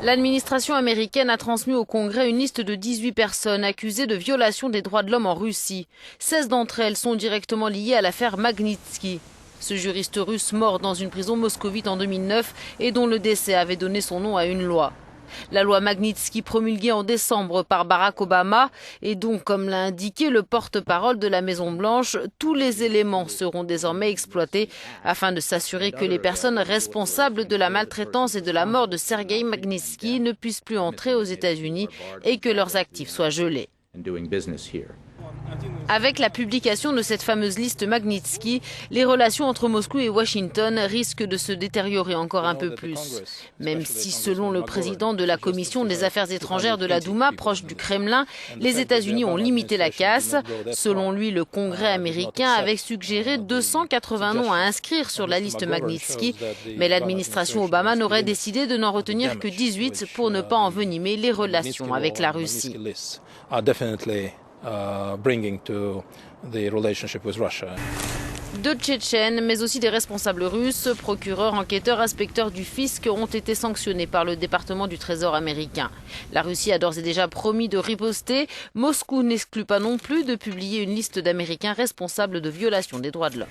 L'administration américaine a transmis au Congrès une liste de 18 personnes accusées de violation des droits de l'homme en Russie. 16 d'entre elles sont directement liées à l'affaire Magnitsky. Ce juriste russe mort dans une prison moscovite en 2009 et dont le décès avait donné son nom à une loi. La loi Magnitsky promulguée en décembre par Barack Obama et donc, comme l'a indiqué le porte-parole de la Maison-Blanche, tous les éléments seront désormais exploités afin de s'assurer que les personnes responsables de la maltraitance et de la mort de Sergueï Magnitsky ne puissent plus entrer aux États-Unis et que leurs actifs soient gelés. Avec la publication de cette fameuse liste Magnitsky, les relations entre Moscou et Washington risquent de se détériorer encore un peu plus. Même si, selon le président de la Commission des Affaires étrangères de la Douma, proche du Kremlin, les États-Unis ont limité la casse. Selon lui, le Congrès américain avait suggéré 280 noms à inscrire sur la liste Magnitsky, mais l'administration Obama n'aurait décidé de n'en retenir que 18 pour ne pas envenimer les relations avec la Russie. Deux Tchétchènes, mais aussi des responsables russes, procureurs, enquêteurs, inspecteurs du fisc ont été sanctionnés par le département du Trésor américain. La Russie a d'ores et déjà promis de riposter. Moscou n'exclut pas non plus de publier une liste d'Américains responsables de violations des droits de l'homme.